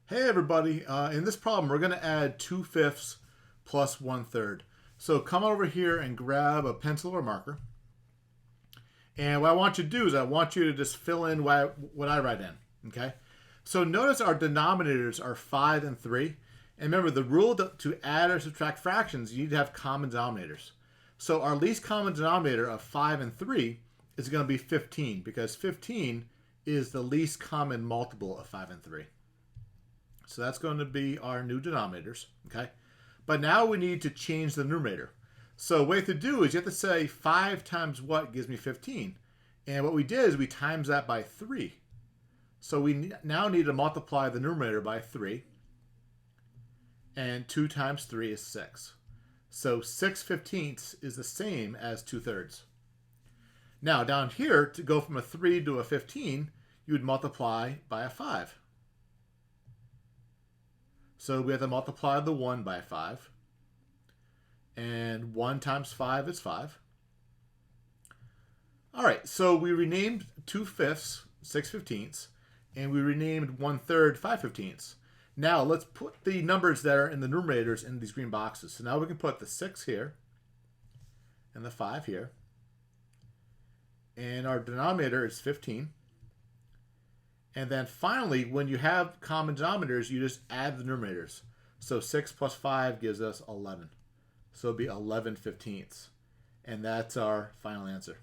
Hey everybody, in this problem we're going to add 2/5 plus 1/3. So come over here and grab a pencil or marker. And what I want you to do is I want you to just fill in what I write in. Okay? So notice our denominators are 5 and 3. And remember, the rule to add or subtract fractions, you need to have common denominators. So our least common denominator of 5 and 3 is going to be 15 because 15 is the least common multiple of 5 and 3. So that's going to be our new denominators, okay? But now we need to change the numerator. So what you have to do is you have to say 5 times what gives me 15. And what we did is we times that by 3. So we now need to multiply the numerator by 3. And 2 times 3 is 6. So 6/15 is the same as 2/3. Now down here, to go from a 3 to a 15, you would multiply by a 5. So we have to multiply the 1 by 5. And 1 times 5 is 5. All right, so we renamed 2/5 6/15, and we renamed 1/3 5/15. Now let's put the numbers that are in the numerators in these green boxes. So now we can put the 6 here and the 5 here. And our denominator is 15. And then finally, when you have common denominators, you just add the numerators. So 6 plus 5 gives us 11. So it'll be 11/15. And that's our final answer.